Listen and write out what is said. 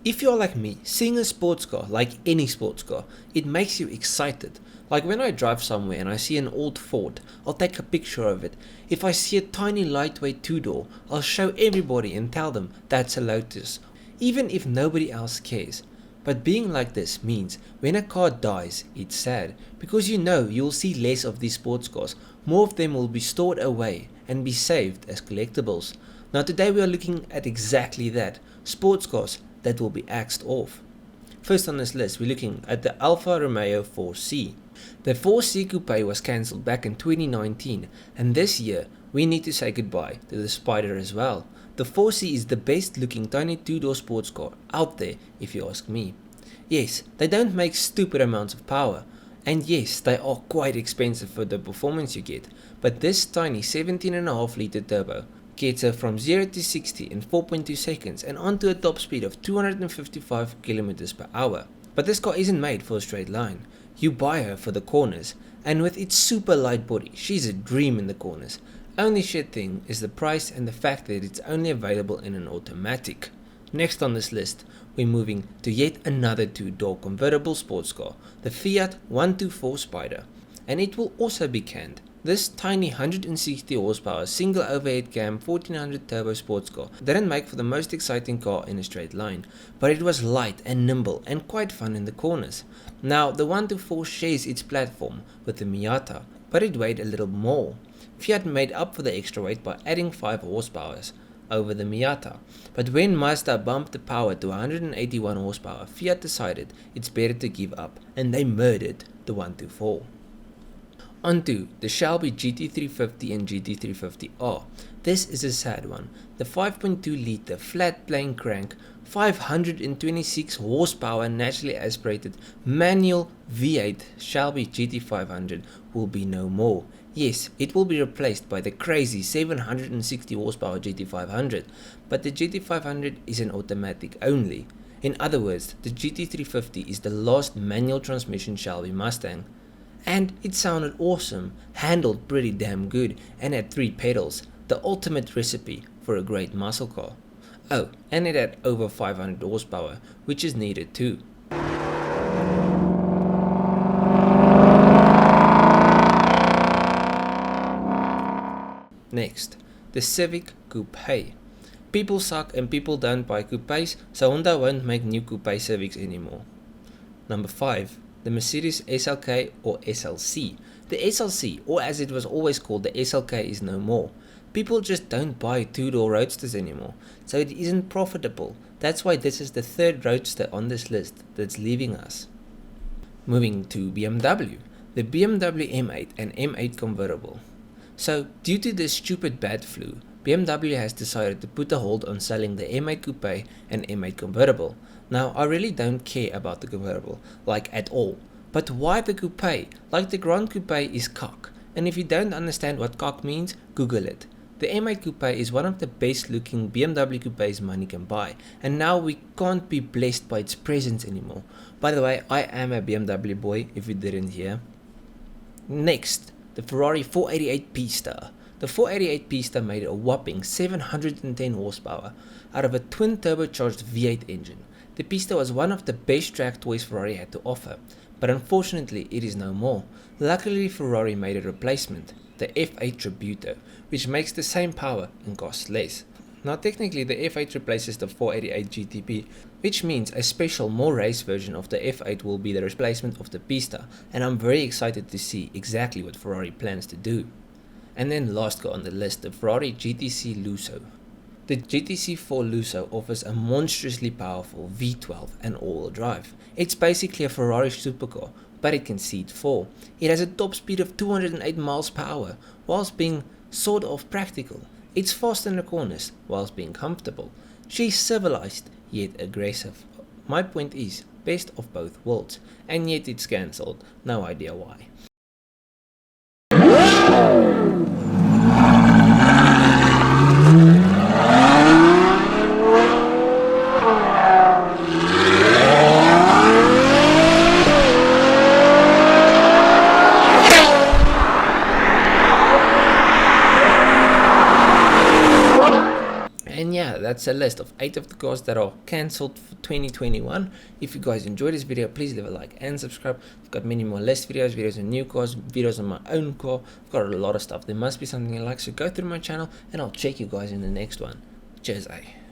If you're like me, seeing a sports car, like any sports car, it makes you excited. Like when I drive somewhere and I see an old Ford, I'll take a picture of it. If I see a tiny lightweight two-door, I'll show everybody and tell them that's a Lotus, even if nobody else cares. But being like this means when a car dies, it's sad, because you know you'll see less of these sports cars. More of them will be stored away and be saved as collectibles. Now today we are looking at exactly that, sports cars that will be axed off. First on this list we're looking at the Alfa Romeo 4C. The 4C Coupe was cancelled back in 2019, and this year we need to say goodbye to the Spider as well. The 4C is the best looking tiny two-door sports car out there if you ask me. Yes, they don't make stupid amounts of power, and yes, they are quite expensive for the performance you get, but this tiny 17.5 litre turbo gets her from 0 to 60 in 4.2 seconds and onto a top speed of 255 km per hour. But this car isn't made for a straight line. You buy her for the corners, and with its super light body, she's a dream in the corners. Only shit thing is the price and the fact that it's only available in an automatic. Next on this list, we're moving to yet another two-door convertible sports car, the Fiat 124 Spider, and it will also be canned. This tiny 160 horsepower single overhead cam 1400 turbo sports car didn't make for the most exciting car in a straight line, but it was light and nimble and quite fun in the corners. Now the 124 shares its platform with the Miata, but it weighed a little more. Fiat made up for the extra weight by adding 5 horsepower over the Miata, but when Mazda bumped the power to 181 horsepower, Fiat decided it's better to give up, and they murdered the 124. Onto the Shelby GT350 and GT350R. This is a sad one. The 5.2 litre flat plane crank 526 horsepower naturally aspirated manual V8 Shelby GT500 will be no more. Yes, it will be replaced by the crazy 760 horsepower GT500, but the GT500 is an automatic only. In other words, the GT350 is the last manual transmission Shelby Mustang. And it sounded awesome, handled pretty damn good, and had 3 pedals, the ultimate recipe for a great muscle car. Oh, and it had over 500 horsepower, which is needed too. Next, the Civic Coupe. People suck and people don't buy coupes, so Honda won't make new coupe Civics anymore. Number 5. The Mercedes SLK or SLC. The SLC, or as it was always called, the SLK, is no more. People just don't buy two-door roadsters anymore, so it isn't profitable. That's why this is the 3rd roadster on this list that's leaving us. Moving to BMW, the BMW M8 and M8 convertible. So, due to this stupid bad flu, BMW has decided to put a hold on selling the M8 Coupe and M8 convertible. Now, I really don't care about the convertible, like at all. But why the coupe? Like the Grand Coupe is cock, and if you don't understand what cock means, Google it. The M8 Coupe is one of the best looking BMW coupes money can buy, and now we can't be blessed by its presence anymore. By the way, I am a BMW boy, if you didn't hear. Next, the Ferrari 488 Pista. The 488 Pista made a whopping 710 horsepower out of a twin turbocharged V8 engine. The Pista was one of the best track toys Ferrari had to offer, but unfortunately it is no more. Luckily Ferrari made a replacement, the F8 Tributo, which makes the same power and costs less. Now technically the F8 replaces the 488 GTP, which means a special more race version of the F8 will be the replacement of the Pista, and I'm very excited to see exactly what Ferrari plans to do. And then last car on the list, the Ferrari Gtc Luso. The GTC4 Luso offers a monstrously powerful V12 and all-wheel drive. It's basically a Ferrari supercar, but it can seat 4. It has a top speed of 208 miles per hour, whilst being sort of practical. It's fast in the corners, whilst being comfortable. She's civilized, yet aggressive. My point is, best of both worlds, and yet it's cancelled, no idea why. that's a list of 8 of the cars that are cancelled for 2021. If you guys enjoyed this video, please leave a like and subscribe. I've got many more list videos, videos on new cars, videos on my own car. I've got a lot of stuff. There must be something you like, so go through my channel and I'll check you guys in the next one. Cheers, eh?